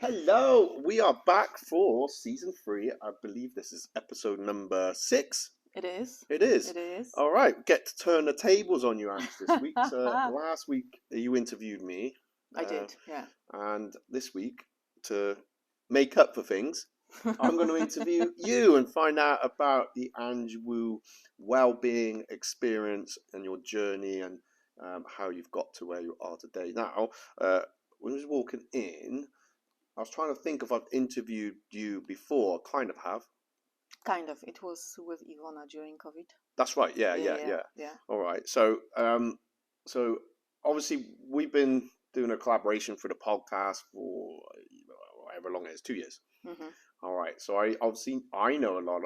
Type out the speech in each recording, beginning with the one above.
Hello, we are back for season 3. I believe this is episode number 6. It is. It is. It is. All right, get to turn the tables on you, Angg, this week. Last week you interviewed me. I did, yeah. And this week, to make up for things, I'm going to interview you and find out about the Angg Woo Wellbeing experience and your journey and how you've got to where you are today. Now, when I was walking in, I was trying to think if I've interviewed you before. Kind of have. Kind of. It was with Ivana during COVID. That's right. Yeah. All right. So obviously we've been doing a collaboration for the podcast for however long it is, 2 years. Mm-hmm. All right. So I know a lot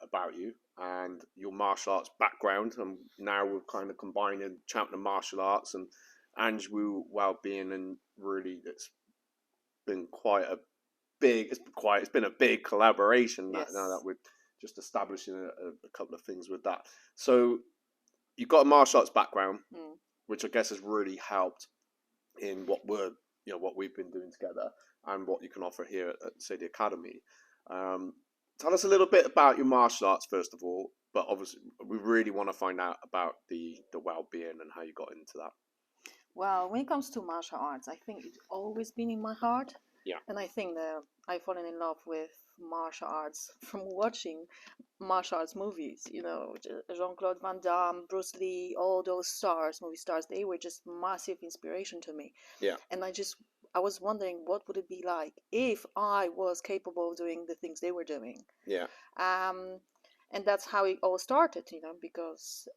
about you and your martial arts background, and now we're kind of combining champion martial arts and Angg Woo Wellbeing, and really it's been it's been a big collaboration. Yes. Now that we're just establishing a couple of things with that. So you've got a martial arts background, which I guess has really helped in what we've been doing together and what you can offer here at say the Academy. Tell us a little bit about your martial arts first of all, but obviously we really want to find out about the well-being and how you got into that. Well, when it comes to martial arts, I think it's always been in my heart. Yeah. And I think that I've fallen in love with martial arts from watching martial arts movies. You know, Jean-Claude Van Damme, Bruce Lee, all those movie stars, they were just massive inspiration to me. Yeah. And I was wondering what would it be like if I was capable of doing the things they were doing. Yeah. And that's how it all started, because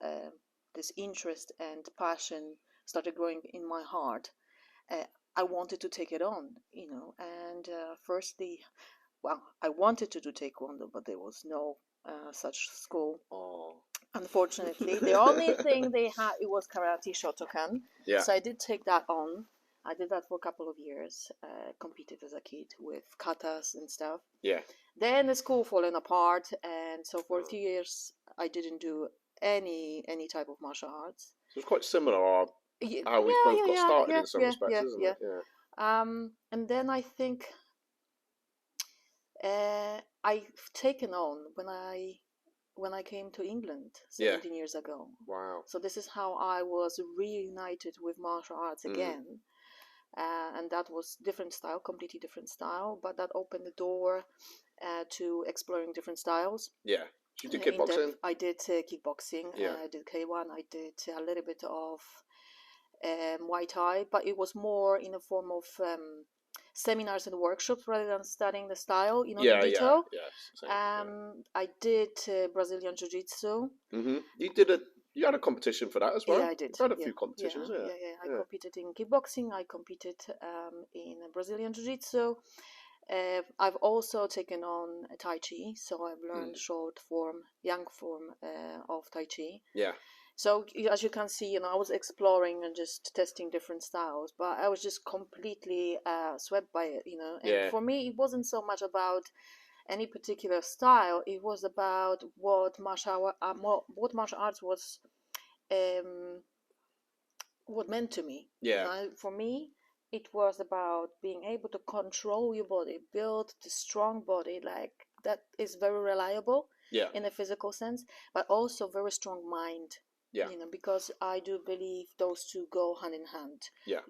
this interest and passion started growing in my heart. I wanted to take it on, and firstly, I wanted to do taekwondo, but there was no such school. Oh. Unfortunately, the only thing they had, it was karate Shotokan. Yeah. So I did take that on. I did that for a couple of years, competed as a kid with katas and stuff. Yeah. Then the school fallen apart, and so for a few years I didn't do any type of martial arts. So it's quite similar how we both got started in some respects, isn't it? Yeah. And then I think I've taken on when I came to England 17 years ago. Wow. So this is how I was reunited with martial arts again. And that was completely different style, but that opened the door to exploring different styles. Yeah. You did kickboxing? I did kickboxing. Yeah. I did K1. I did a little bit of Muay Thai, but it was more in a form of seminars and workshops rather than studying the style, in detail. I did Brazilian Jiu-Jitsu. Mm-hmm. You had a competition for that as well? Yeah, I did. You had a few competitions, yeah. I competed in kickboxing. I competed in Brazilian Jiu-Jitsu. I've also taken on Tai Chi, so I've learned short form, young form of Tai Chi. Yeah. So as you can see, I was exploring and just testing different styles, but I was just completely swept by it, And for me, it wasn't so much about any particular style. It was about what martial arts was, what meant to me. Yeah. For me, it was about being able to control your body, build the strong body like that is very reliable in a physical sense, but also very strong mind. Yeah. Because I do believe those two go hand in hand. Yeah.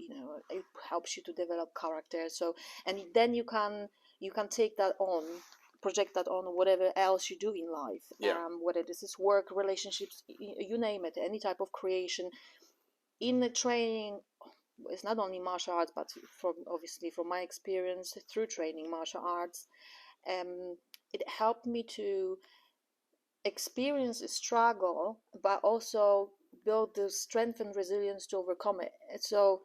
It helps you to develop character. So, and then you can take that on, project that on whatever else you do in life. Yeah. Whether this is work, relationships, you name it, any type of creation. In the training, it's not only martial arts, but from my experience through training martial arts, it helped me to experience a struggle, but also build the strength and resilience to overcome it. So,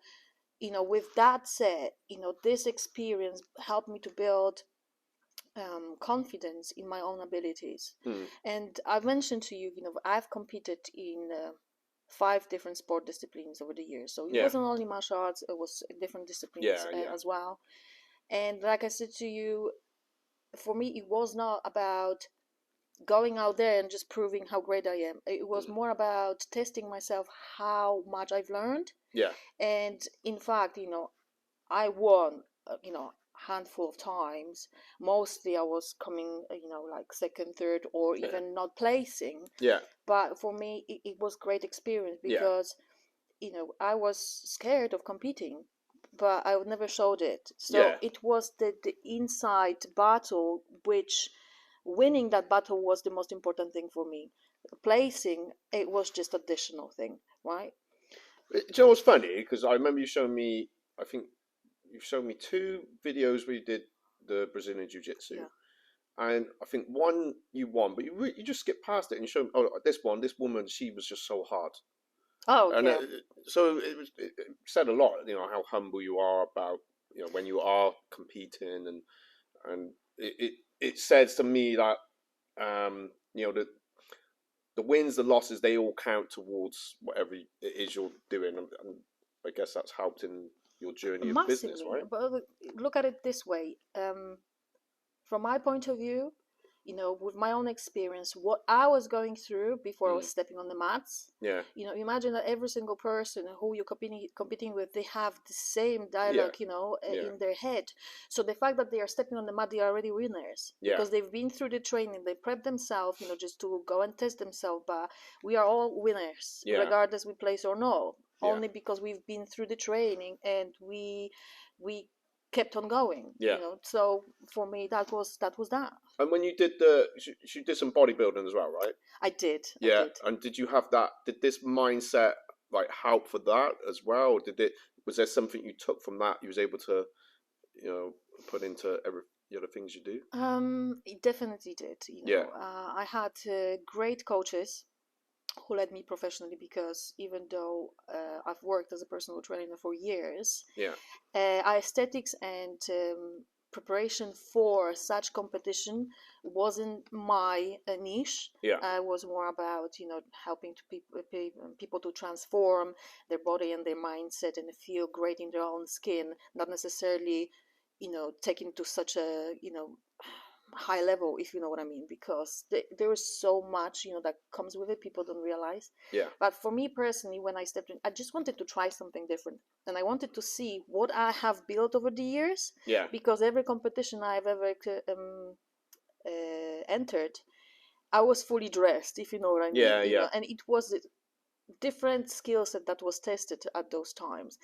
with that said, this experience helped me to build confidence in my own abilities. And I've mentioned to you, I've competed in 5 different sport disciplines over the years. So it wasn't only martial arts, it was different disciplines as well. And like I said to you, for me, it was not about going out there and just proving how great I am. It was more about testing myself, how much I've learned. Yeah. And in fact, I won, handful of times. Mostly I was coming, like second, third, or Yeah. even not placing. Yeah. But for me, it was great experience Yeah. because, I was scared of competing, but I never showed it. So Yeah. it was the inside battle, which winning that battle was the most important thing for me. Placing, it was just additional thing, right? Do you know what's funny? Because I remember you showing me, I think you showed me 2 videos where you did the Brazilian Jiu-Jitsu. Yeah. And I think one you won, but you just skipped past it and you showed, oh, this woman, she was just so hard. Oh, And yeah. so it said a lot, how humble you are about, when you are competing, and it says to me that, the wins, the losses, they all count towards whatever it is you're doing, and I guess that's helped in your journey of business, Massively. right? But look at it this way. From my point of view, with my own experience, what I was going through before I was stepping on the mats. Yeah. Imagine that every single person who you're competing with, they have the same dialogue, Yeah. in their head. So the fact that they are stepping on the mat, they are already winners because they've been through the training, they prep themselves, just to go and test themselves. But we are all winners, regardless we place or no. Only because we've been through the training and we kept on going. So for me, that was that. And when you did you did some bodybuilding as well, right? I did. Yeah. I did. And did you have that? Did this mindset like help for that as well? Or was there something you took from that you was able to, put into every the other things you do? It definitely did. I had great coaches who led me professionally because even though I've worked as a personal trainer for years, aesthetics and preparation for such competition wasn't my niche. I was more about helping people to transform their body and their mindset and feel great in their own skin, not necessarily taking to such a high level, if you know what I mean, because there is so much that comes with it, people don't realize. But for me personally, when I stepped in, I just wanted to try something different, and I wanted to see what I have built over the years, because every competition I've ever entered, I was fully dressed, if you know what I mean. And it was a different skill set that was tested at those times.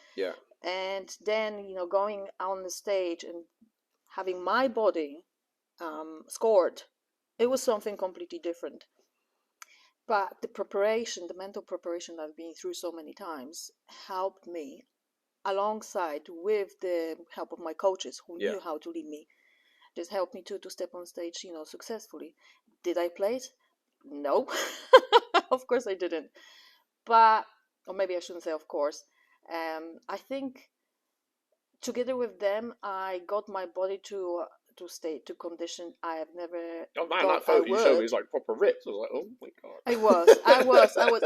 And then going on the stage and having my body scored, it was something completely different. But the preparation, the mental preparation that I've been through so many times, helped me, alongside with the help of my coaches who knew how to lead me. Just helped me to step on stage, successfully. Did I place? No. Of course I didn't. But, or maybe I shouldn't say of course. I think together with them, I got my body to state, to condition I have never thought that photo I you showed me would. was like proper ripped. I was like, oh my god.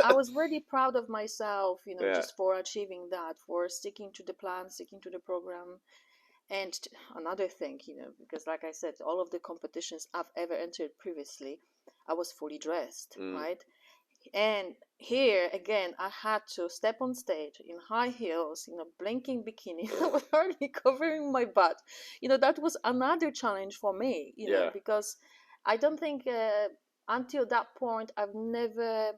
I was really proud of myself, just for achieving that, for sticking to the plan, sticking to the program. And another thing, because like I said, all of the competitions I've ever entered previously, I was fully dressed, right? And here again, I had to step on stage in high heels, blinking bikini, hardly covering my butt. That was another challenge for me, because I don't think until that point I've never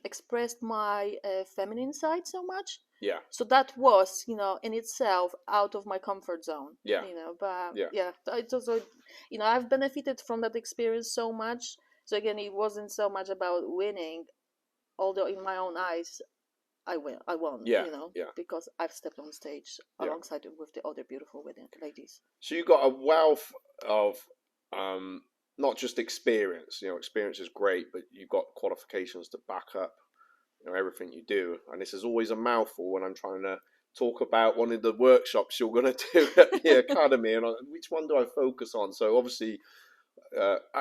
expressed my feminine side so much. So that was, in itself out of my comfort zone. But it's also, I've benefited from that experience so much. So again, it wasn't so much about winning, although in my own eyes, I won, because I've stepped on stage alongside with the other beautiful ladies. So you got a wealth of not just experience. Experience is great, but you've got qualifications to back up everything you do. And this is always a mouthful when I'm trying to talk about one of the workshops you're going to do at the academy, and which one do I focus on? So obviously,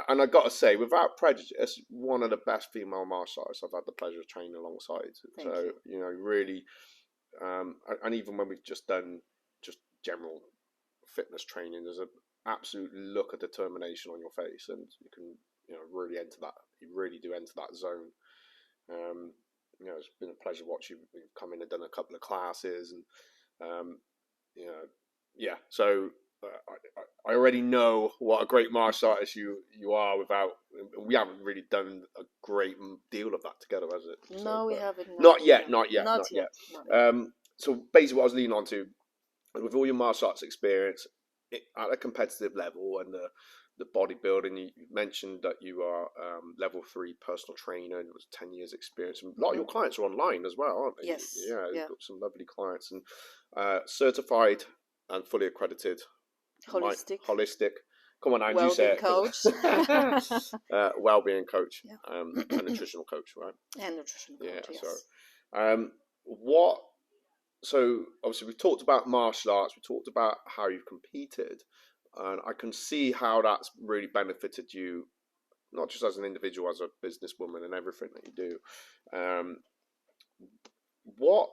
and I got to say, without prejudice, one of the best female martial artists I've had the pleasure of training alongside. Thank you. Really, and even when we've just done just general fitness training, there's an absolute look of determination on your face, and you can really enter that. You really do enter that zone. It's been a pleasure watching you come in and done a couple of classes, and so I already know what a great martial artist you are without. We haven't really done a great deal of that together, has it? No, So, we haven't. Not yet. Not yet. So basically, what I was leaning on to, with all your martial arts experience at a competitive level and the bodybuilding, you mentioned that you are level 3 personal trainer and it was 10 years experience. And a lot of your clients are online as well, aren't they? Yes. Yeah, you've got some lovely clients and certified and fully accredited. Holistic. Come on, Ange, you say it. Coach. Wellbeing coach. A nutritional coach, right? And nutritional coach, yes. So, what... So, obviously, we've talked about martial arts. We talked about how you've competed. And I can see how that's really benefited you, not just as an individual, as a businesswoman and everything that you do. What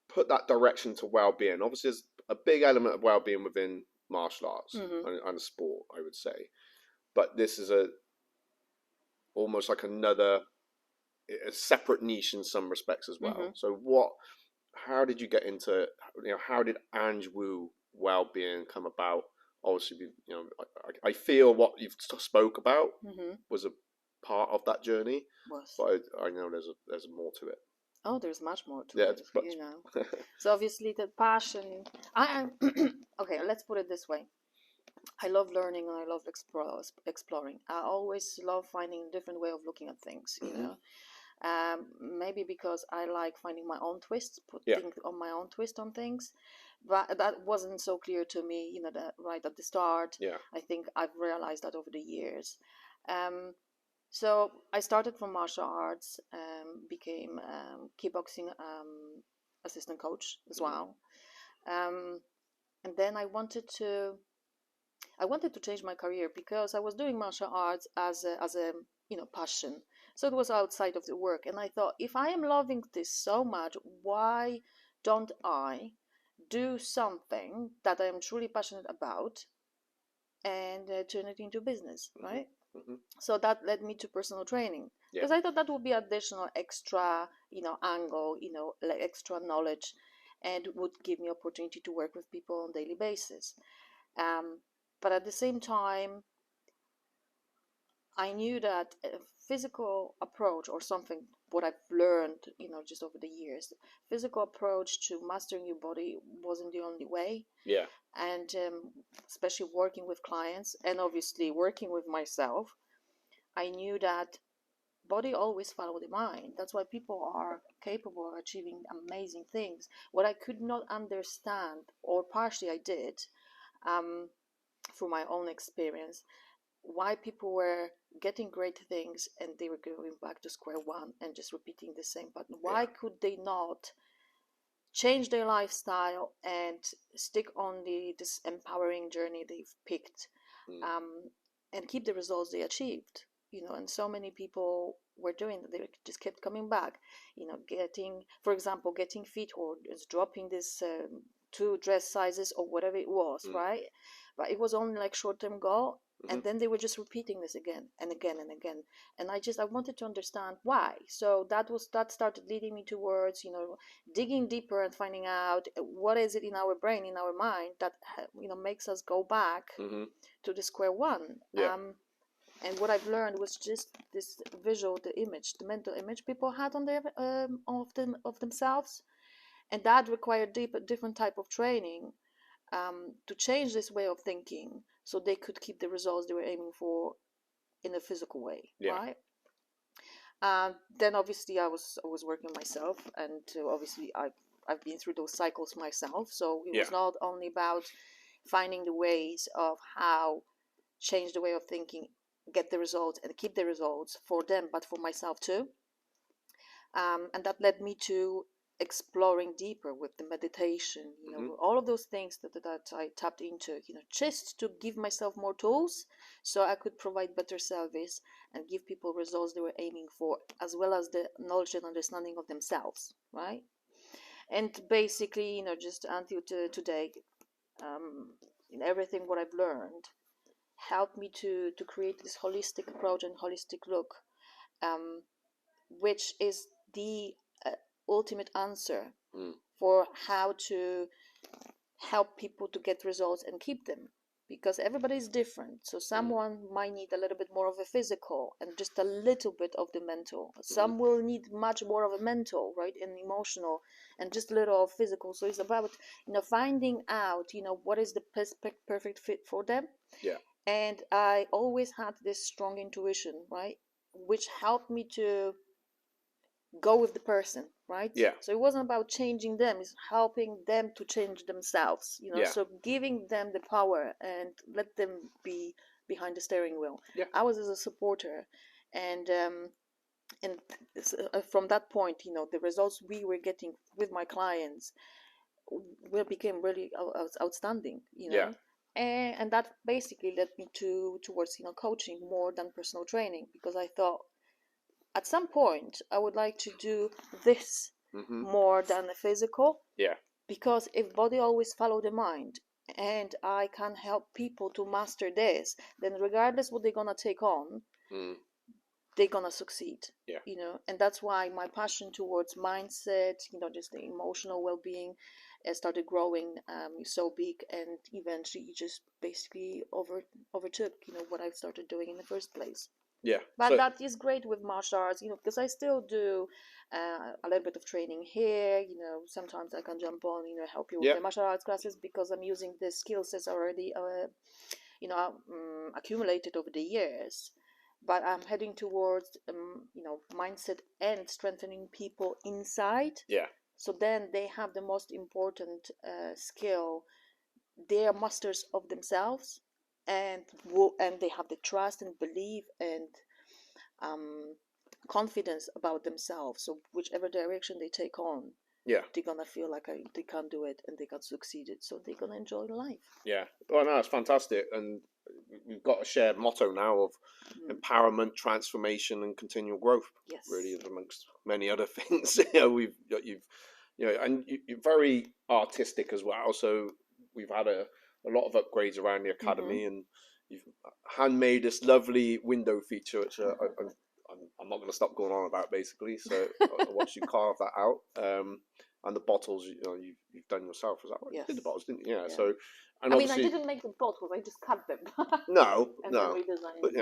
put that direction to well-being? Obviously, there's a big element of well-being within martial arts and sport, I would say. But this is almost like a separate niche in some respects as well. So how did you get into, how did Angg Woo well-being come about? Obviously, I feel what you've spoke about was a part of that journey, but I know there's more to it. Oh, there's much more to it, So obviously the passion, okay, let's put it this way. I love learning and I love exploring. I always love finding a different way of looking at things, maybe because I like finding my own twist, putting on my own twist on things. But that wasn't so clear to me, that right at the start. I think I've realized that over the years. So I started from martial arts, became kickboxing assistant coach as well, and then I wanted to change my career because I was doing martial arts as a passion. So it was outside of the work, and I thought, if I am loving this so much, why don't I do something that I am truly passionate about and turn it into business, right? So that led me to personal training because I thought that would be additional extra, angle, extra knowledge, and would give me opportunity to work with people on a daily basis. But at the same time, I knew that a physical approach or something, what I've learned, just over the years, physical approach to mastering your body wasn't the only way. And especially working with clients and obviously working with myself, I knew that body always follows the mind. That's why people are capable of achieving amazing things. What I could not understand, or partially I did, through my own experience, why people were getting great things and they were going back to square one and just repeating the same pattern. Why could they not change their lifestyle and stick on this empowering journey they've picked, and keep the results they achieved? And so many people were doing that. They just kept coming back, getting, for example, getting fit or just dropping this 2 dress sizes or whatever it was, right? But it was only like short-term goal, and then they were just repeating this again and again and again. And I wanted to understand why. So that started leading me towards, digging deeper and finding out what is it in our brain, in our mind that, makes us go back to the square one. And what I've learned was just this visual, the mental image people had on their of themselves, and that required different type of training to change this way of thinking, so they could keep the results they were aiming for in a physical way, right? Then obviously I was working myself, and obviously I've been through those cycles myself. So it was not only about finding the ways of how change the way of thinking, get the results and keep the results for them, but for myself too. And that led me to exploring deeper with the meditation, all of those things that I tapped into, just to give myself more tools so I could provide better service and give people results they were aiming for, as well as the knowledge and understanding of themselves, right? And basically, just until today, in everything what I've learned helped me to create this holistic approach and holistic look, which is the ultimate answer for how to help people to get results and keep them. because everybody's different. So someone might need a little bit more of a physical and just a little bit of the mental. Some will need much more of a mental, right, and emotional, and just a little of physical. So it's about, finding out, what is the perfect fit for them. Yeah. And I always had this strong intuition, right, which helped me to go with the person, right? Yeah. So it wasn't about changing them, it's helping them to change themselves, Yeah. so giving them the power and let them be behind the steering wheel. Yeah. I was as a supporter, and from that point, the results we were getting with my clients became really outstanding, Yeah. and that basically led me towards coaching more than personal training, because I thought at some point I would like to do this more than the physical. Yeah. Because if body always follow the mind, and I can help people to master this, then regardless what they're gonna take on, they're gonna succeed. Yeah. And that's why my passion towards mindset, just the emotional well-being, started growing so big, and eventually just basically overtook what I started doing in the first place. Yeah. But So, that is great with martial arts, because I still do a little bit of training here. Sometimes I can jump on, help you with the martial arts classes, because I'm using the skill sets already, accumulated over the years. But I'm heading towards, mindset and strengthening people inside. yeah. So then they have the most important skill. They are masters of themselves, and they have the trust and belief and confidence about themselves. So whichever direction they take on, they're gonna feel like they can do it and they can succeed it. So they're gonna enjoy life. Yeah. Well, no, it's fantastic, and we've got a shared motto now of empowerment, transformation, and continual growth. Yes. Really, amongst many other things. And you're very artistic as well. So we've had a lot of upgrades around the academy, and you've handmade this lovely window feature, which I'm not going to stop going on about, basically. So I watched you carve that out. And the bottles, you've done yourself. Was that right? Yes. You did the bottles, didn't you? Yeah. Yeah. So, and I didn't make the bottles. I just cut them. No, and no. then redesigned. But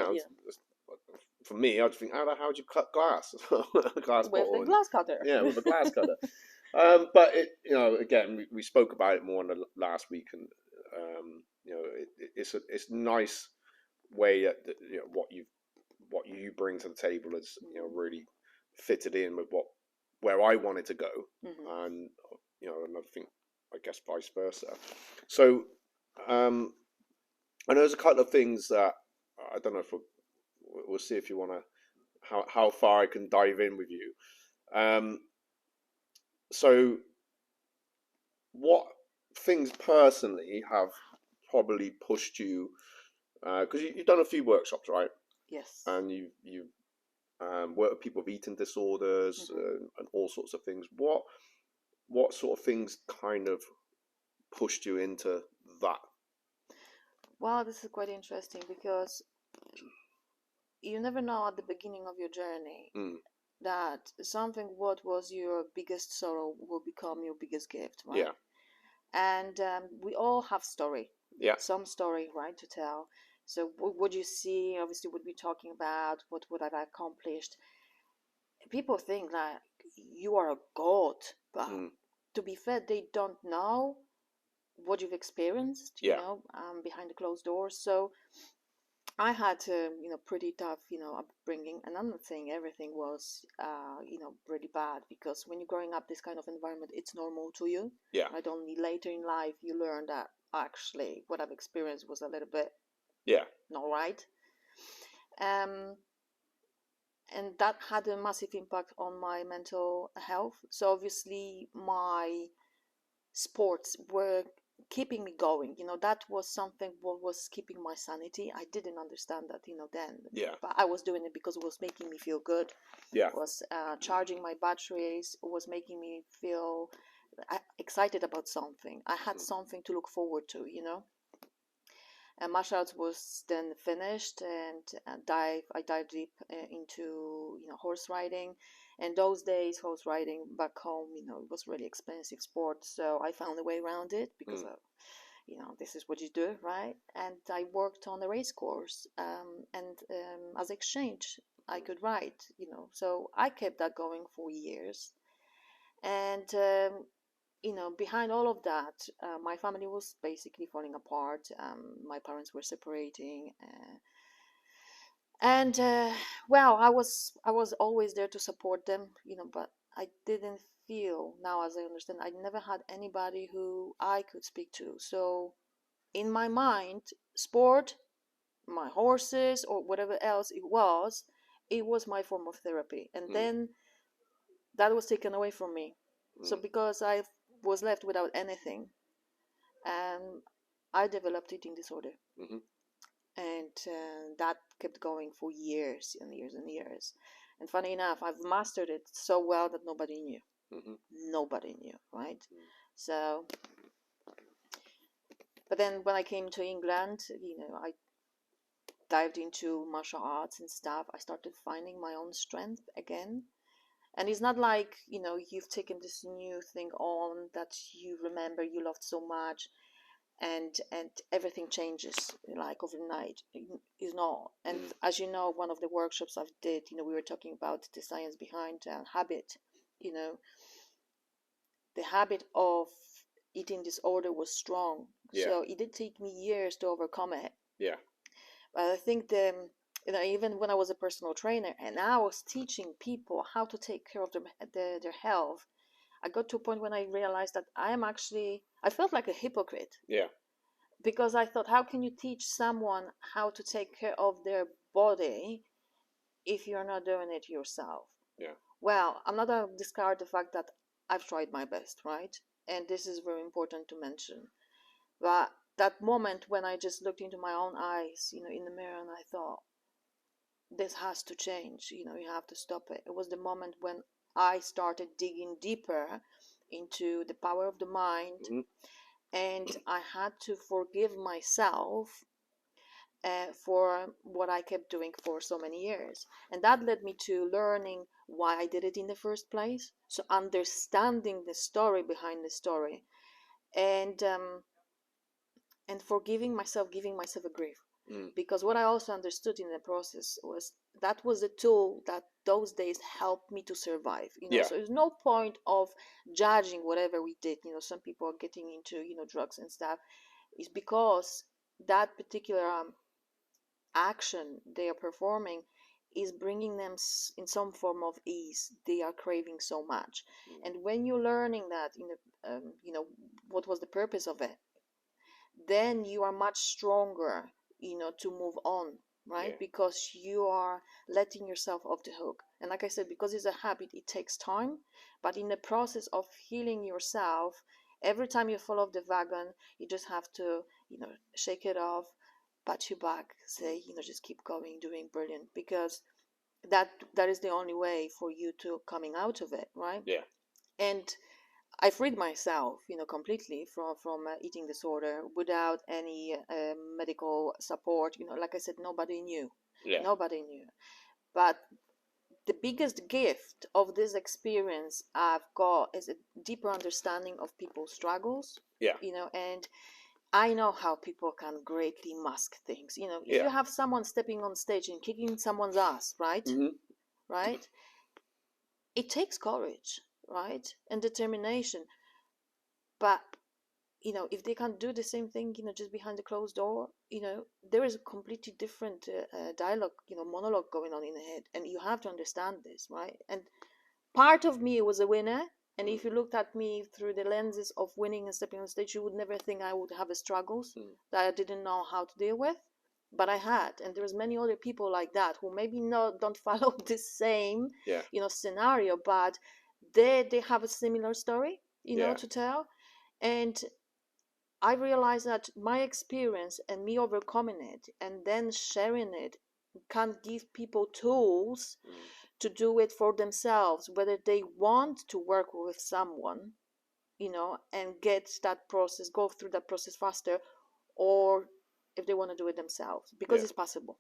for me, I'd think, how would you cut glass? Glass with bottle. The glass cutter. Yeah, with a glass cutter. But again, we spoke about it more in the last week, and it's a nice way that what you bring to the table is really fitted in with where I wanted to go, and another thing, I guess vice versa. So and there's a couple of things that I don't know if we'll see if you want to how far I can dive in with you. So what things personally have probably pushed you, because you've done a few workshops, right? Yes. And you've worked with people with eating disorders and all sorts of things. What sort of things kind of pushed you into that? Well, this is quite interesting, because you never know at the beginning of your journey that something what was your biggest sorrow will become your biggest gift, right? Yeah. And we all have story. Yeah. Some story, right, to tell. So what you see, obviously, what we're talking about, what I've accomplished. People think that you are a god, but to be fair, they don't know what you've experienced, behind the closed doors. So I had pretty tough, upbringing, and I'm not saying everything was, really bad, because when you're growing up this kind of environment, it's normal to you. Yeah. Right? Only later in life you learn that actually what I've experienced was a little bit, not right. And that had a massive impact on my mental health. So obviously my sports were keeping me going. That was something what was keeping my sanity. I didn't understand that, then. Yeah. But I was doing it because it was making me feel good. Yeah. It was charging my batteries. It was making me feel excited about something. I had something to look forward to, And martial arts was then finished, and I dived deep into horse riding. And those days, horse riding back home, it was really expensive sport. So I found a way around it, because this is what you do, right? And I worked on a race course, and as exchange, I could ride, so I kept that going for years. And, behind all of that, my family was basically falling apart. My parents were separating. And well, I was always there to support them, but I didn't feel, now as I understand, I never had anybody who I could speak to. So in my mind, sport, my horses, or whatever else it was my form of therapy. And then that was taken away from me. So because I was left without anything, I developed eating disorder. And that kept going for years and years and years. And funny enough, I've mastered it so well that nobody knew. Nobody knew, right? So, but then when I came to England, I dived into martial arts and stuff. I started finding my own strength again. And it's not like, you've taken this new thing on that you remember you loved so much, and everything changes like overnight. It's not. And as you know, one of the workshops I've did, we were talking about the science behind habit. The habit of eating disorder was strong. So it did take me years to overcome it. But I think even when I was a personal trainer and I was teaching people how to take care of their health, I got to a point when I realized that I felt like a hypocrite. Because I thought, how can you teach someone how to take care of their body if you're not doing it yourself? Well, I'm not going to discard the fact that I've tried my best, right? And this is very important to mention. But that moment when I just looked into my own eyes, in the mirror, and I thought, this has to change, you have to stop it. It was the moment when I started digging deeper into the power of the mind. And I had to forgive myself for what I kept doing for so many years. And that led me to learning why I did it in the first place. So understanding the story behind the story, and forgiving myself, giving myself a grief. Because what I also understood in the process was that was a tool that those days helped me to survive. So there's no point of judging whatever we did. Some people are getting into drugs and stuff. It's because that particular action they are performing is bringing them in some form of ease they are craving so much. And when you're learning that, what was the purpose of it, then you are much stronger, to move on, right? Because you are letting yourself off the hook. And like I said, because it's a habit, it takes time. But in the process of healing yourself, every time you fall off the wagon, you just have to, shake it off, pat you back, say, just keep going, doing brilliant. Because that is the only way for you to coming out of it, right? And I freed myself, completely from eating disorder without any medical support. Like I said, nobody knew. Nobody knew. But the biggest gift of this experience I've got is a deeper understanding of people's struggles. And I know how people can greatly mask things. If you have someone stepping on stage and kicking someone's ass, right? Right? It takes courage, right? And determination. But, if they can't do the same thing, just behind the closed door, there is a completely different dialogue, monologue going on in the head. And you have to understand this, right? And part of me was a winner. And if you looked at me through the lenses of winning and stepping on stage, you would never think I would have a struggles that I didn't know how to deal with. But I had. And there's many other people like that who maybe don't follow the same, scenario, but they have a similar story, to tell. And I realized that my experience and me overcoming it and then sharing it can give people tools to do it for themselves, whether they want to work with someone, and go through that process faster, or if they want to do it themselves, because it's possible.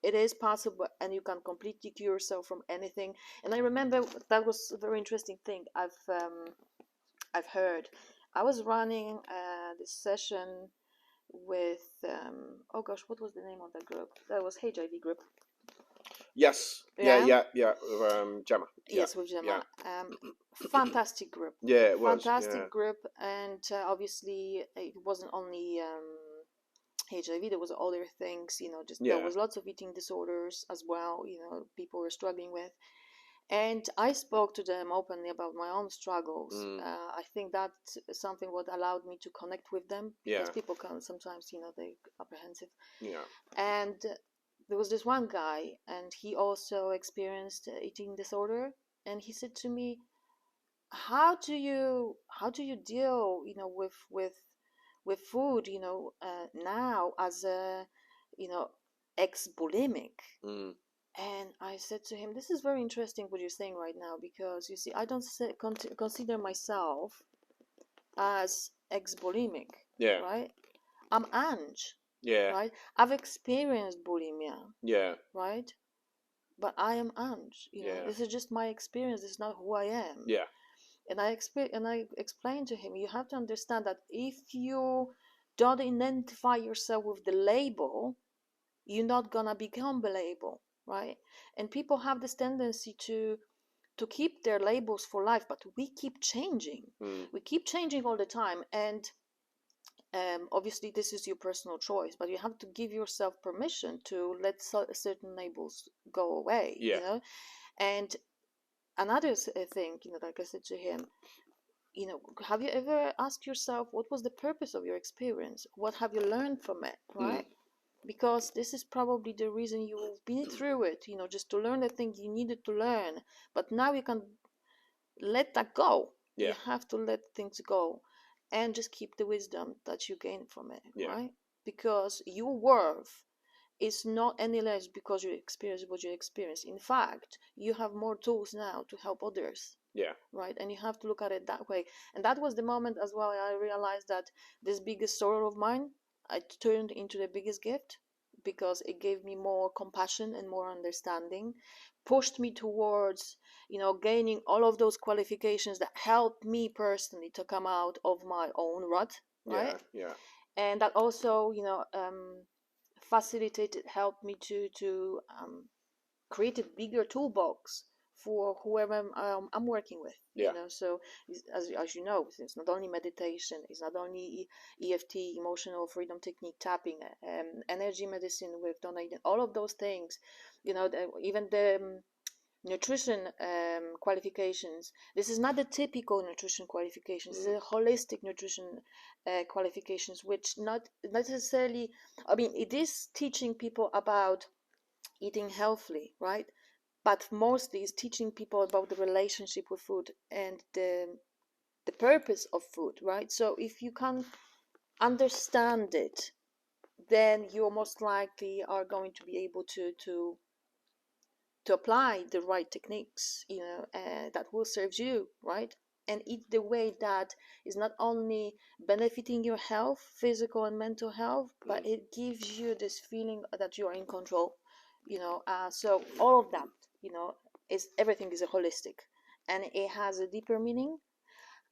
It is possible, and you can completely cure yourself from anything. And I remember that was a very interesting thing I've heard. I was running this session with oh gosh, what was the name of that group? That was HIV group. Yes. Yeah. Gemma. Yes, with Gemma. Yeah. Fantastic group. Yeah, it was. Fantastic group, and obviously it wasn't only HIV. There was other things, there was lots of eating disorders as well. People were struggling with. And I spoke to them openly about my own struggles. I think that's something what allowed me to connect with them, because people can sometimes, they're apprehensive. Yeah. And there was this one guy, and he also experienced eating disorder. And he said to me, "How do you deal, with food, now as a, ex-bulimic?" And I said to him, "This is very interesting what you're saying right now, because you see, I don't consider myself as ex-bulimic, right? I'm Angg, right? I've experienced bulimia, right? But I am Angg, This is just my experience. This is not who I am." And I explained to him, you have to understand that if you don't identify yourself with the label, you're not gonna become the label. Right? And people have this tendency to keep their labels for life, but we keep changing. We keep changing all the time, and obviously this is your personal choice, but you have to give yourself permission to let certain labels go away. And another thing, like I said to him, have you ever asked yourself, what was the purpose of your experience? What have you learned from it? Right? Because this is probably the reason you've been through it, just to learn the things you needed to learn. But now you can let that go. You have to let things go and just keep the wisdom that you gain from it, right? Because your worth is not any less because you experience what you experience. In fact, you have more tools now to help others. Right? And you have to look at it that way. And that was the moment as well I realized that this biggest sorrow of mine, I turned into the biggest gift, because it gave me more compassion and more understanding, pushed me towards, gaining all of those qualifications that helped me personally to come out of my own rut, right? And that also, facilitated, helped me to create a bigger toolbox for whoever I'm working with. So as you know, it's not only meditation, it's not only EFT, emotional freedom technique, tapping, energy medicine with donating, all of those things, even the nutrition qualifications. This is not the typical nutrition qualifications. This is a holistic nutrition qualifications, which not necessarily, I mean, it is teaching people about eating healthily, right? But mostly is teaching people about the relationship with food and the purpose of food, right? So if you can understand it, then you most likely are going to be able to apply the right techniques, that will serve you, right? And eat the way that is not only benefiting your health, physical and mental health, but it gives you this feeling that you are in control. So all of that, is everything is a holistic, and it has a deeper meaning,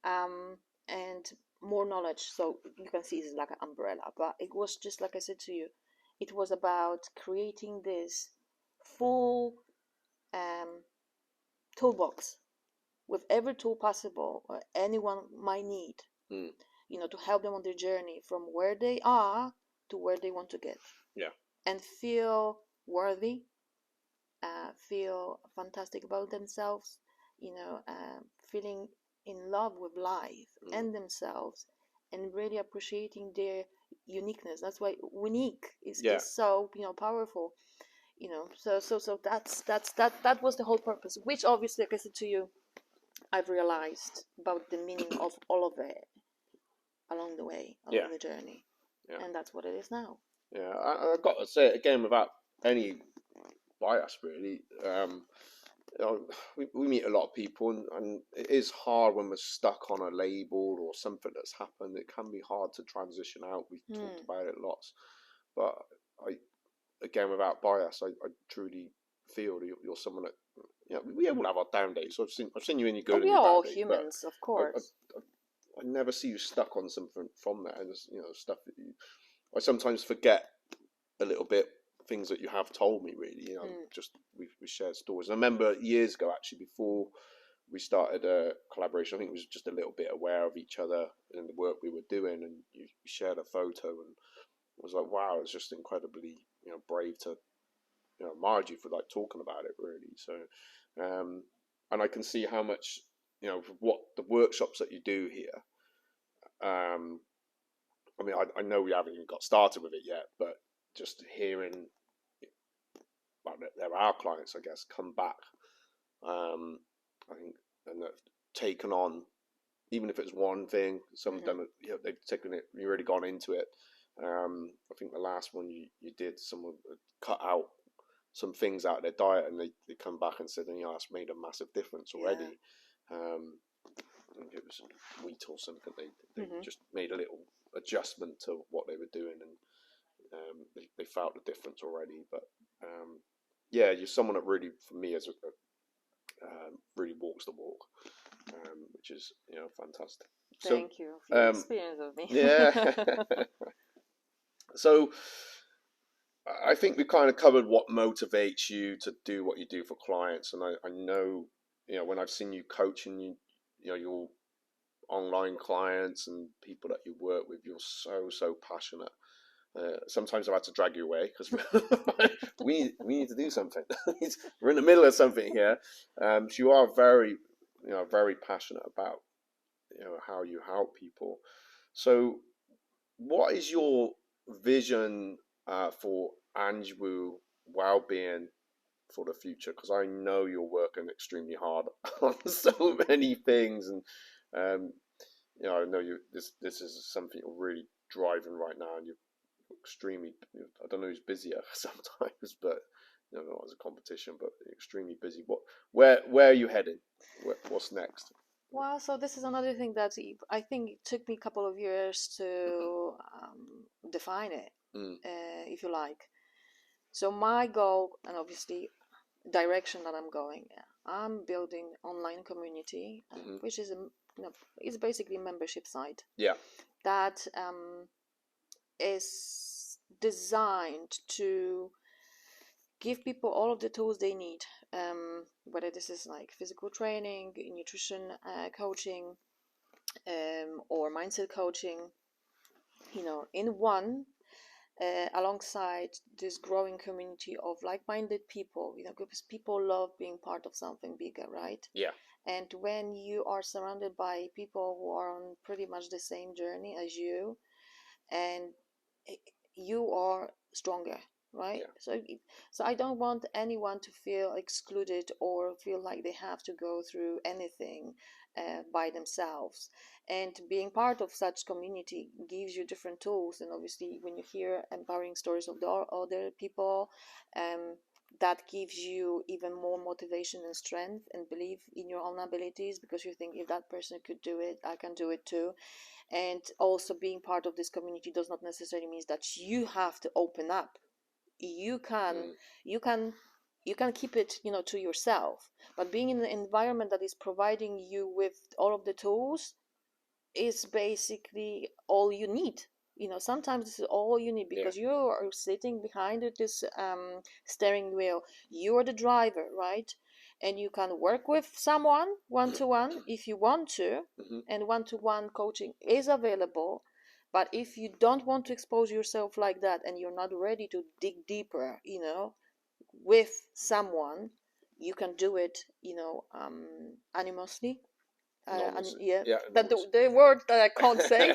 and more knowledge. So you can see it's like an umbrella, but it was just like I said to you, it was about creating this full toolbox with every tool possible or anyone might need, to help them on their journey from where they are to where they want to get. And feel worthy, feel fantastic about themselves, feeling in love with life and themselves, and really appreciating their uniqueness. That's why unique is so powerful. So that was the whole purpose, which obviously, like I said to you, I've realized about the meaning of all of it along the way, along the journey, and that's what it is now. I've got to say it again without any bias, really. We meet a lot of people, and it is hard when we're stuck on a label or something that's happened. It can be hard to transition out. We've talked about it lots, but again, without bias, I truly feel that you're someone that, we all have our down days. So I've seen you in your good and we your are all bad days, humans, of course. never see you stuck on something from that, and there's, stuff that I sometimes forget a little bit, things that you have told me, really, just we shared stories. And I remember years ago, actually, before we started a collaboration, I think it was just a little bit aware of each other and the work we were doing, and you shared a photo, and it was like, wow, it's just incredibly, brave to, admire you for like talking about it, really. So, and I can see how much, what the workshops that you do here. I mean, I know we haven't even got started with it yet, but just hearing, well, there are clients, I guess, come back, I think, and have taken on, even if it's one thing, some have done it, they've taken it, you've really gone into it. I think the last one you did, someone cut out some things out of their diet, and they come back and said, that's made a massive difference already. I think it was wheat or something. They just made a little adjustment to what they were doing, and they felt the difference already. But yeah, you're someone that really, for me, as really walks the walk, which is fantastic. Thank you for your experience with me. Yeah. So I think we kind of covered what motivates you to do what you do for clients, and I know, when I've seen you coaching your online clients and people that you work with, you're so passionate. Sometimes I've had to drag you away because we need to do something. We're in the middle of something here. So you are very passionate about how you help people. So what is your vision for Angg Woo Wellbeing for the future? Because I know you're working extremely hard on so many things, and I know this is something you're really driving right now, and you're extremely, I don't know who's busier sometimes, but not as a competition, but extremely busy. Where are you heading? What's next? Well, so this is another thing that I think it took me a couple of years to define it, if you like. So my goal, and obviously direction that I'm going, I'm building online community, which is it's basically a membership site. Yeah. That is designed to give people all of the tools they need, whether this is like physical training, nutrition coaching, or mindset coaching, in one, alongside this growing community of like-minded people, because people love being part of something bigger, right? Yeah. And when you are surrounded by people who are on pretty much the same journey as you, and you are stronger, right? Yeah. So I don't want anyone to feel excluded or feel like they have to go through anything by themselves. And being part of such community gives you different tools. And obviously, when you hear empowering stories of the other people, that gives you even more motivation and strength and belief in your own abilities, because you think, if that person could do it, I can do it too. And also, being part of this community does not necessarily mean that you have to open up. You can keep it, to yourself. But being in an environment that is providing you with all of the tools is basically all you need. Sometimes this is all you need, because you are sitting behind this steering wheel. You are the driver, right? And you can work with someone one-to-one if you want to, and one-to-one coaching is available. But if you don't want to expose yourself like that, and you're not ready to dig deeper, with someone, you can do it, anonymously. The word that I can't say.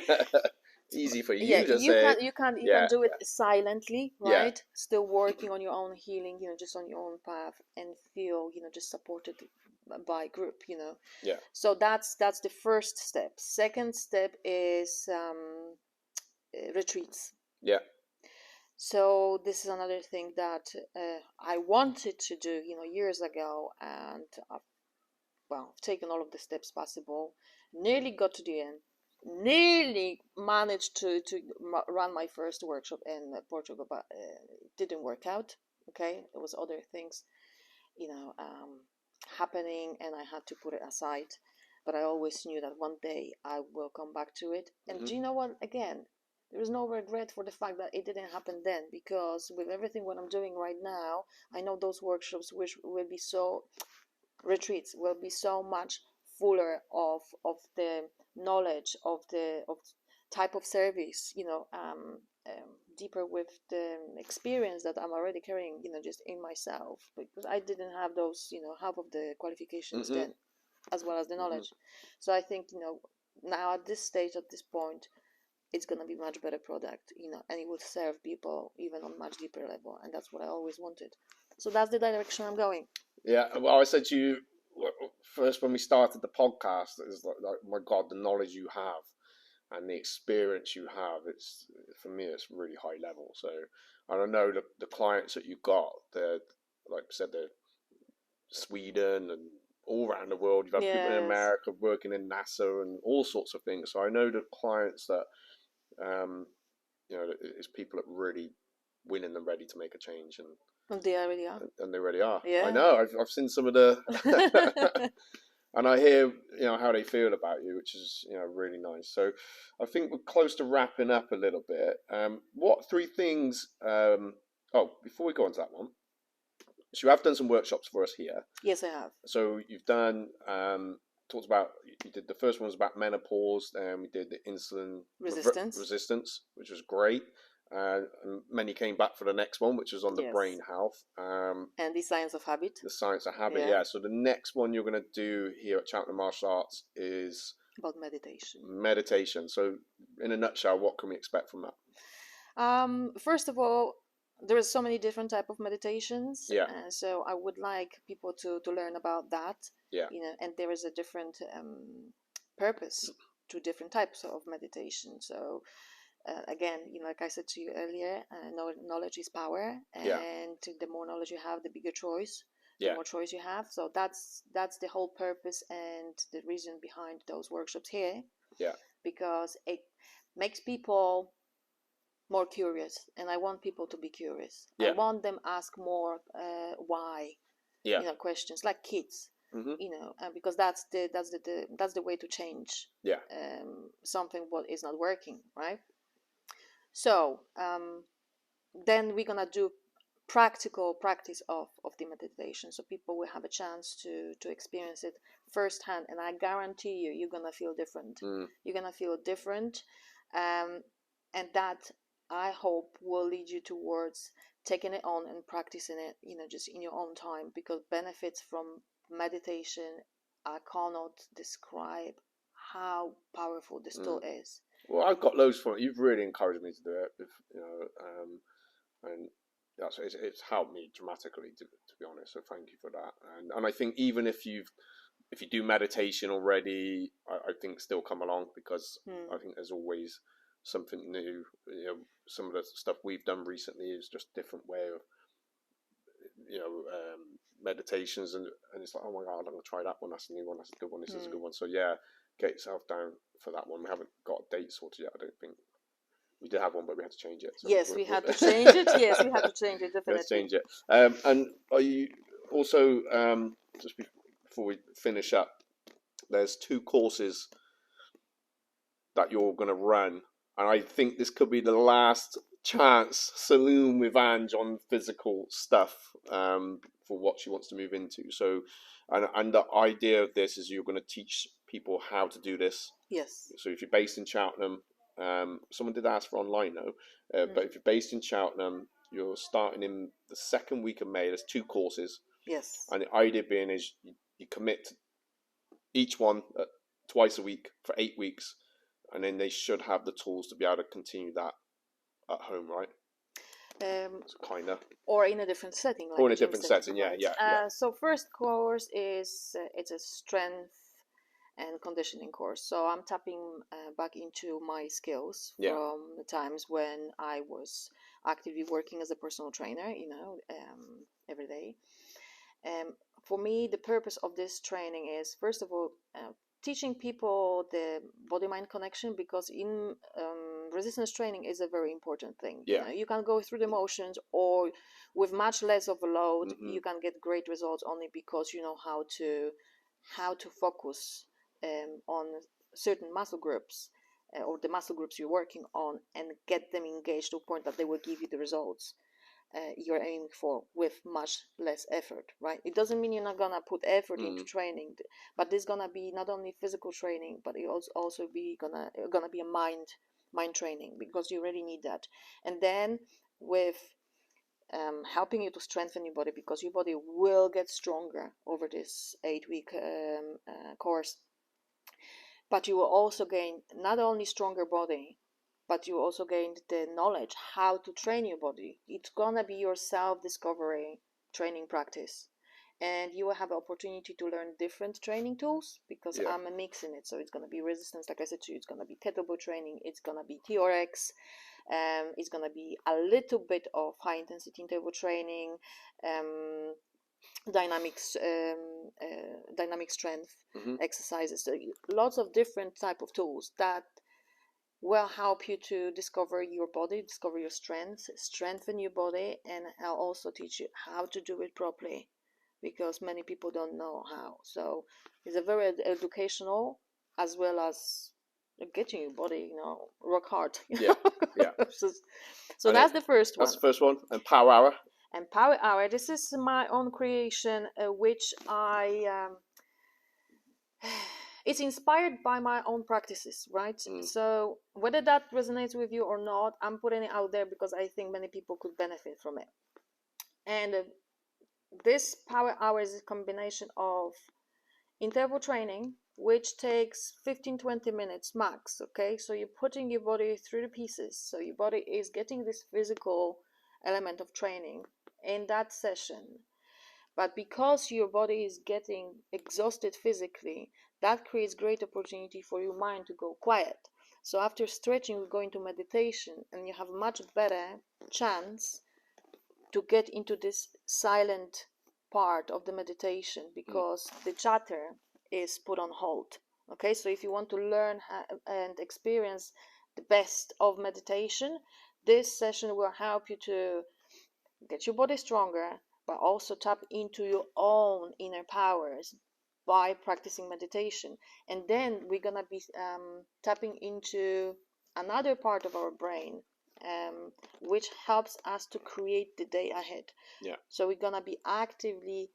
Easy for you to say. You can do it silently, right? Still working on your own healing, just on your own path, and feel, just supported by group, Yeah. So that's the first step. Second step is retreats. Yeah. So this is another thing that I wanted to do, years ago, and I've taken all of the steps possible. Nearly got to the end. Nearly managed to run my first workshop in Portugal, but it didn't work out. Okay, there was other things, happening, and I had to put it aside. but I always knew that one day I will come back to it. And Mm-hmm. do you know what? Again, there is no regret for the fact that it didn't happen then, because with everything what I'm doing right now, I know those workshops which will be so retreats will be so much fuller of the knowledge of the of type of service, deeper with the experience that I'm already carrying, just in myself, because I didn't have those, half of the qualifications Mm-hmm. then, as well as the Mm-hmm. knowledge. So I think, now at this stage, at this point, it's going to be much better product, and it will serve people even on much deeper level, and that's what I always wanted. So that's the direction I'm going. Yeah, well, I said to you first when we started the podcast, is like, my God, the knowledge you have and the experience you have, it's, for me, it's really high level. So, and I know the clients that you got, they're, like I said, they're Sweden and all around the world. You've had people in Yes. America working in NASA and all sorts of things. So I know the clients that, it's people that really willing and ready to make a change, And they already are. and they really are. I Yeah. know. I've seen some of the, and I hear how they feel about you, which is really nice. So I think we're close to wrapping up a little bit. What three things? Oh, before we go on to that one, so you have done some workshops for us here. Yes, I have. So you've done talked about, you did, the first one was about menopause, and we did the insulin resistance, which was great. And many came back for the next one, which was on the brain health. And the science of habit. The science of habit, yeah. So the next one you're going to do here at Cheltenham Martial Arts is about meditation. Meditation. So in a nutshell, what can we expect from that? First of all, there are so many different type of meditations. Yeah. So I would like people to learn about that. Yeah. And there is a different purpose to different types of meditation. So again, like I said to you earlier, knowledge is power, and the more knowledge you have, the bigger choice. The more choice you have. So that's the whole purpose and the reason behind those workshops here. Yeah. Because it makes people more curious, and I want people to be curious. I want them ask more why, questions like kids. Because that's the way to change something what is not working, right? So then we're gonna do practical practice of the meditation, so people will have a chance to experience it firsthand, and I guarantee you're gonna feel different. You're gonna feel different, and that, I hope, will lead you towards taking it on and practicing it, just in your own time, because benefits from meditation, I cannot describe how powerful this tool is. Well, I've got loads from it. You've really encouraged me to do it, and it's helped me dramatically, to be honest. So thank you for that. And I think even if you do meditation already, I think still come along, because I think there's always something new. Some of the stuff we've done recently is just different way of meditations, and it's like, oh my God, I'm gonna try that one. That's a new one. That's a good one. This is a good one. So yeah, get yourself down for that one. We haven't got a date sorted yet, I don't think. We did have one, but we had to change it. So we had to change it. Yes, we had to change it, definitely. Let's change it. And are you also, just before we finish up, there's 2 courses that you're going to run, and I think this could be the last chance saloon with Angg on physical stuff for what she wants to move into. So, and the idea of this is you're going to teach people how to do this. Yes. So if you're based in Cheltenham, someone did ask for online though, but if you're based in Cheltenham, you're starting in the 2nd week of May. There's 2 courses. Yes. And the idea being is you commit to each one twice a week for 8 weeks, and then they should have the tools to be able to continue that at home, right? Kind of. Or in a different setting. Or in a different setting, right? Yeah. So first course is it's a strength and conditioning course. So I'm tapping back into my skills from the times when I was actively working as a personal trainer, every day. For me, the purpose of this training is, first of all, teaching people the body-mind connection, because in resistance training is a very important thing. You can go through the motions, or with much less of a load, you can get great results only because you know how to focus on certain muscle groups or the muscle groups you're working on, and get them engaged to a point that they will give you the results you're aiming for with much less effort, right? It doesn't mean you're not gonna put effort into training, but there's gonna be not only physical training, but it also be gonna be a mind training, because you really need that. And then with helping you to strengthen your body, because your body will get stronger over this 8-week course, but you will also gain not only stronger body, but you also gain the knowledge how to train your body. It's gonna be your self-discovery training practice, and you will have an opportunity to learn different training tools, because I'm a mix in it. So it's gonna be resistance, like I said to you, it's gonna be kettlebell training, it's gonna be TRX, it's gonna be a little bit of high intensity interval training, dynamic strength exercises. So lots of different type of tools that will help you to discover your body, discover your strengths, strengthen your body, and I'll also teach you how to do it properly, because many people don't know how. So it's a very educational, as well as getting your body, rock hard. So that's the first one. That's the first one. And Power Hour. And Power Hour, this is my own creation, which I it's inspired by my own practices, right? So whether that resonates with you or not, I'm putting it out there because I think many people could benefit from it. And this Power Hour is a combination of interval training, which takes 15-20 minutes max. Okay, so you're putting your body through the pieces, so your body is getting this physical element of training in that session. But because your body is getting exhausted physically, that creates great opportunity for your mind to go quiet. So after stretching, we go into meditation, and you have a much better chance to get into this silent part of the meditation, because the chatter is put on hold. Okay, so if you want to learn and experience the best of meditation, this session will help you to get your body stronger, but also tap into your own inner powers by practicing meditation. And then we're gonna be tapping into another part of our brain, which helps us to create the day ahead. So we're gonna be actively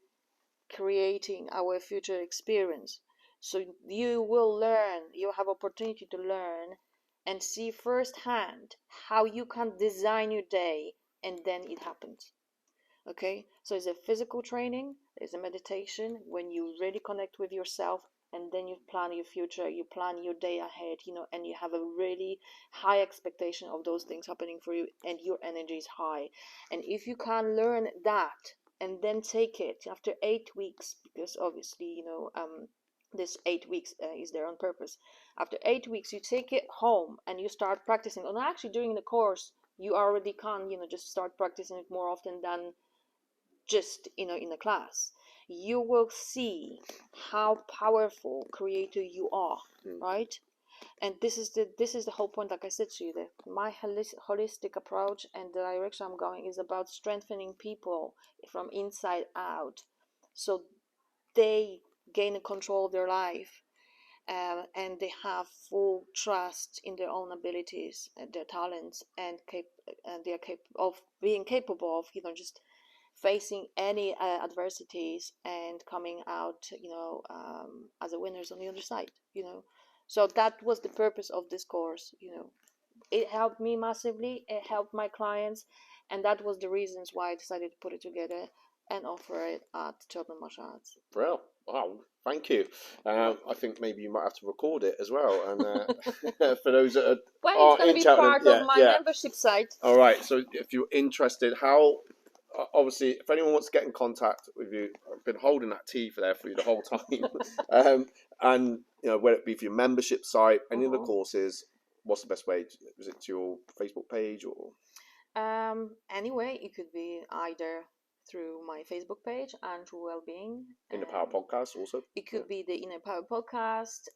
creating our future experience. So you will learn, you have opportunity to learn and see firsthand how you can design your day, and then it happens. Okay, so it's a physical training, there's a meditation when you really connect with yourself, and then you plan your future, you plan your day ahead, and you have a really high expectation of those things happening for you, and your energy is high. And if you can learn that and then take it after 8 weeks, because obviously this 8 weeks is there on purpose. After 8 weeks, you take it home and you start practicing. And actually during the course, you already can just start practicing it more often than just in a class. You will see how powerful creator you are, right? And this is the whole point. Like I said to you, that my holistic approach and the direction I'm going is about strengthening people from inside out, so they gain control of their life, and they have full trust in their own abilities and their talents, and they are being capable of just facing any adversities and coming out as a winners on the other side. So that was the purpose of this course. It helped me massively, it helped my clients, and that was the reasons why I decided to put it together and offer it at Cheltenham Martial Arts. Well, wow, thank you. I think maybe you might have to record it as well, and for those that it's going to be part of my membership site. All right, so if you're interested, obviously, if anyone wants to get in contact with you, I've been holding that tea for you the whole time. And whether it be for your membership site, any of the courses, what's the best way? Is it to your Facebook page or? Anyway, it could be either through my Facebook page, Angg Woo Wellbeing. Inner Power Podcast also. It could be the Inner Power Podcast,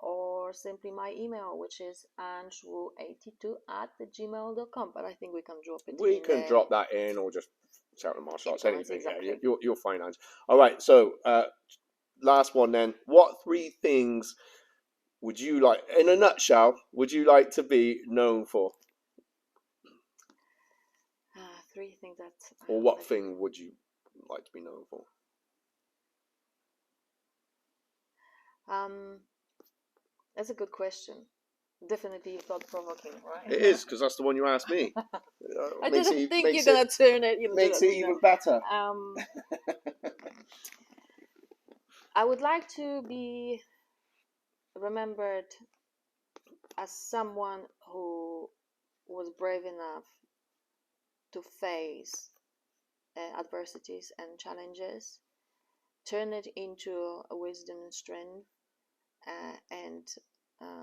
or simply my email, which is angwoo82@gmail.com. But I think we can drop it. We can drop that in, or just shout the martial arts, anything. Exactly. Yeah, you'll find Angg. All right, so last one then. What 3 things would you like, in a nutshell, would you like to be known for? 3 things that. Or what thing would you like to be known for? That's a good question. Definitely thought-provoking, right? It is, because that's the one you asked me. I didn't think you're gonna turn it. Makes it even better. I would like to be remembered as someone who was brave enough to face adversities and challenges, turn it into a wisdom and strength, and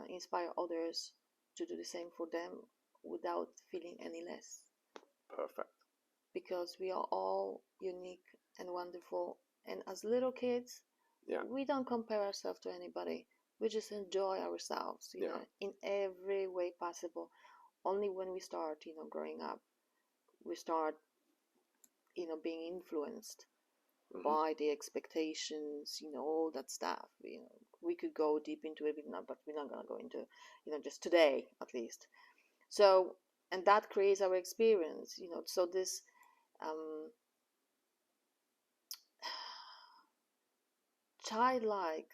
inspire others to do the same for them without feeling any less. Perfect. Because we are all unique and wonderful, and as little kids, we don't compare ourselves to anybody. We just enjoy ourselves, you know, in every way possible. Only when we start, growing up, we start, being influenced by the expectations, all that stuff. We could go deep into it, but we're not gonna go into, just today at least. So, and that creates our experience, So this childlike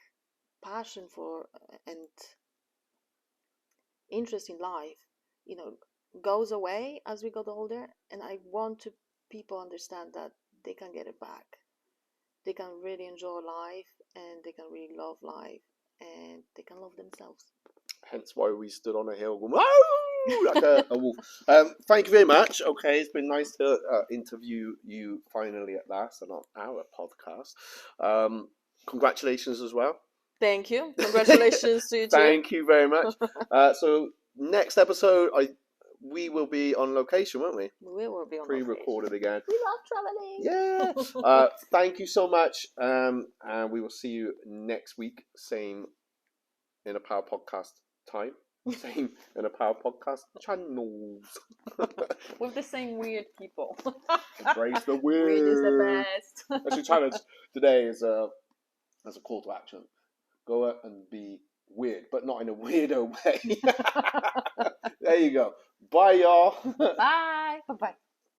passion for and interest in life, goes away as we got older, and I want to people understand that they can get it back. They can really enjoy life, and they can really love life, and they can love themselves. Hence why we stood on a hill going, "Whoa!" like a wolf. Thank you very much. Okay, it's been nice to interview you finally at last on our podcast. Congratulations as well. Thank you. Congratulations to you too. Thank you very much. So next episode, we will be on location, won't we? We will be on pre-recorded location. again. We love traveling. Yeah. Thank you so much. And we will see you next week, same in a Power Podcast time. Same in a Power Podcast channels. With the same weird people. Embrace the weird. Weird is the best. That's your challenge today as a call to action. Go out and be weird, but not in a weirdo way. There you go. Bye, y'all. Bye. Bye-bye.